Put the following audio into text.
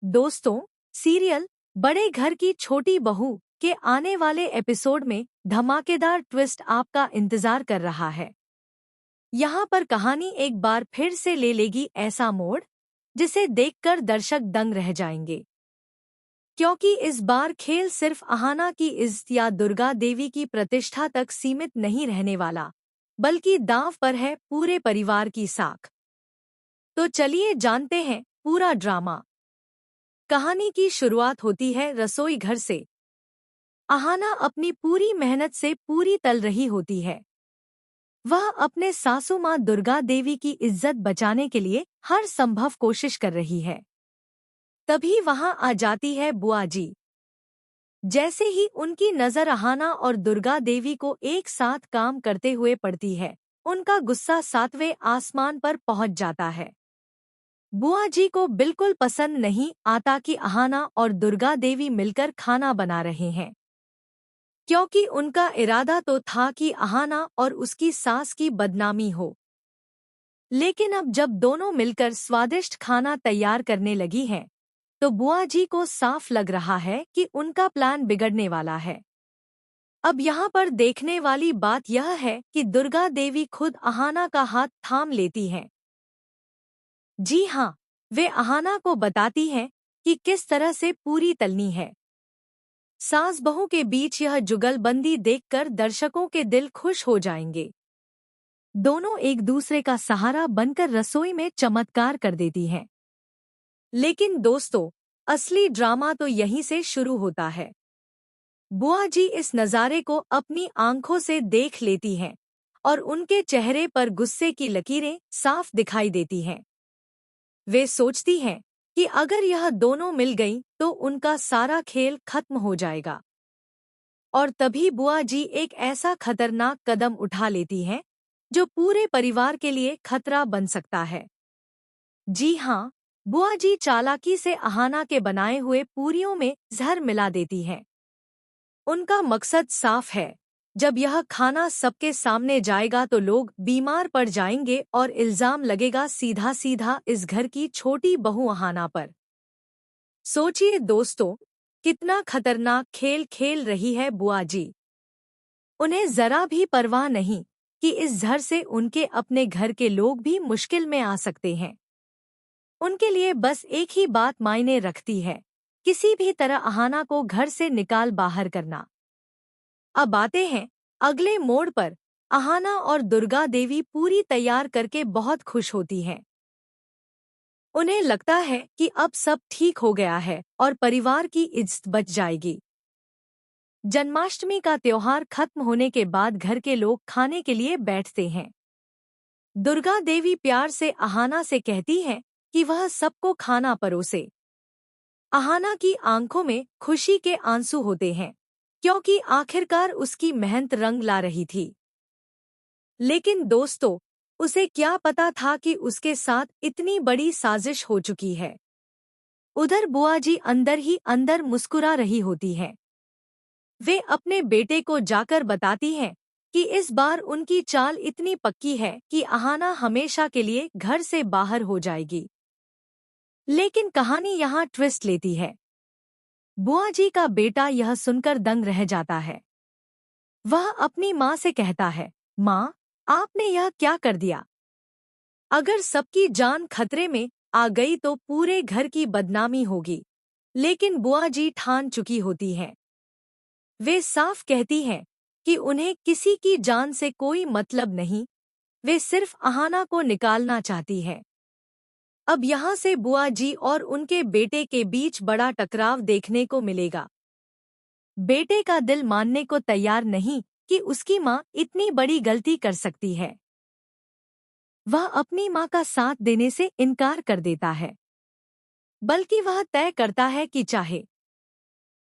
दोस्तों, सीरियल बड़े घर की छोटी बहू के आने वाले एपिसोड में धमाकेदार ट्विस्ट आपका इंतजार कर रहा है। यहाँ पर कहानी एक बार फिर से ले लेगी ऐसा मोड़ जिसे देखकर दर्शक दंग रह जाएंगे, क्योंकि इस बार खेल सिर्फ अहाना की इज्जत या दुर्गा देवी की प्रतिष्ठा तक सीमित नहीं रहने वाला, बल्कि दांव पर है पूरे परिवार की साख। तो चलिए जानते हैं पूरा ड्रामा। कहानी की शुरुआत होती है रसोई घर से। अहाना अपनी पूरी मेहनत से पूरी तल रही होती है। वह अपने सासू माँ दुर्गा देवी की इज्जत बचाने के लिए हर संभव कोशिश कर रही है। तभी वहां आ जाती है बुआ जी। जैसे ही उनकी नजर अहाना और दुर्गा देवी को एक साथ काम करते हुए पड़ती है, उनका गुस्सा 7वें आसमान पर पहुंच जाता है। बुआ जी को बिल्कुल पसंद नहीं आता कि अहाना और दुर्गा देवी मिलकर खाना बना रहे हैं, क्योंकि उनका इरादा तो था कि अहाना और उसकी सास की बदनामी हो। लेकिन अब जब दोनों मिलकर स्वादिष्ट खाना तैयार करने लगी हैं, तो बुआ जी को साफ लग रहा है कि उनका प्लान बिगड़ने वाला है। अब यहाँ पर देखने वाली बात यह है कि दुर्गा देवी खुद अहाना का हाथ थाम लेती हैं। जी हाँ, वे अहाना को बताती हैं कि किस तरह से पूरी तलनी है। सास बहू के बीच यह जुगलबंदी देखकर दर्शकों के दिल खुश हो जाएंगे। दोनों एक दूसरे का सहारा बनकर रसोई में चमत्कार कर देती हैं। लेकिन दोस्तों, असली ड्रामा तो यहीं से शुरू होता है। बुआ जी इस नज़ारे को अपनी आंखों से देख लेती हैं और उनके चेहरे पर गुस्से की लकीरें साफ दिखाई देती हैं। वे सोचती हैं कि अगर यह दोनों मिल गईं तो उनका सारा खेल खत्म हो जाएगा। और तभी बुआ जी एक ऐसा खतरनाक कदम उठा लेती हैं जो पूरे परिवार के लिए खतरा बन सकता है। जी हाँ, बुआ जी चालाकी से अहाना के बनाए हुए पूरियों में जहर मिला देती हैं। उनका मकसद साफ है, जब यह खाना सबके सामने जाएगा तो लोग बीमार पड़ जाएंगे और इल्जाम लगेगा सीधा सीधा इस घर की छोटी बहू अहाना पर। सोचिए दोस्तों, कितना खतरनाक खेल खेल रही है बुआ जी। उन्हें जरा भी परवाह नहीं कि इस जहर से उनके अपने घर के लोग भी मुश्किल में आ सकते हैं। उनके लिए बस एक ही बात मायने रखती है, किसी भी तरह अहाना को घर से निकाल बाहर करना। अब आते हैं अगले मोड़ पर। अहाना और दुर्गा देवी पूरी तैयार करके बहुत खुश होती हैं। उन्हें लगता है कि अब सब ठीक हो गया है और परिवार की इज्जत बच जाएगी। जन्माष्टमी का त्योहार खत्म होने के बाद घर के लोग खाने के लिए बैठते हैं। दुर्गा देवी प्यार से अहाना से कहती हैं कि वह सबको खाना परोसे। अहाना की आंखों में खुशी के आंसू होते हैं, क्योंकि आखिरकार उसकी मेहनत रंग ला रही थी। लेकिन दोस्तों, उसे क्या पता था कि उसके साथ इतनी बड़ी साजिश हो चुकी है। उधर बुआ जी अंदर ही अंदर मुस्कुरा रही होती हैं। वे अपने बेटे को जाकर बताती हैं कि इस बार उनकी चाल इतनी पक्की है कि अहाना हमेशा के लिए घर से बाहर हो जाएगी। लेकिन कहानी यहाँ ट्विस्ट लेती है। बुआ जी का बेटा यह सुनकर दंग रह जाता है। वह अपनी माँ से कहता है, माँ, आपने यह क्या कर दिया? अगर सबकी जान खतरे में आ गई तो पूरे घर की बदनामी होगी। लेकिन बुआ जी ठान चुकी होती हैं। वे साफ कहती हैं कि उन्हें किसी की जान से कोई मतलब नहीं, वे सिर्फ अहाना को निकालना चाहती हैं। अब यहाँ से बुआ जी और उनके बेटे के बीच बड़ा टकराव देखने को मिलेगा। बेटे का दिल मानने को तैयार नहीं कि उसकी माँ इतनी बड़ी गलती कर सकती है। वह अपनी माँ का साथ देने से इनकार कर देता है, बल्कि वह तय करता है कि चाहे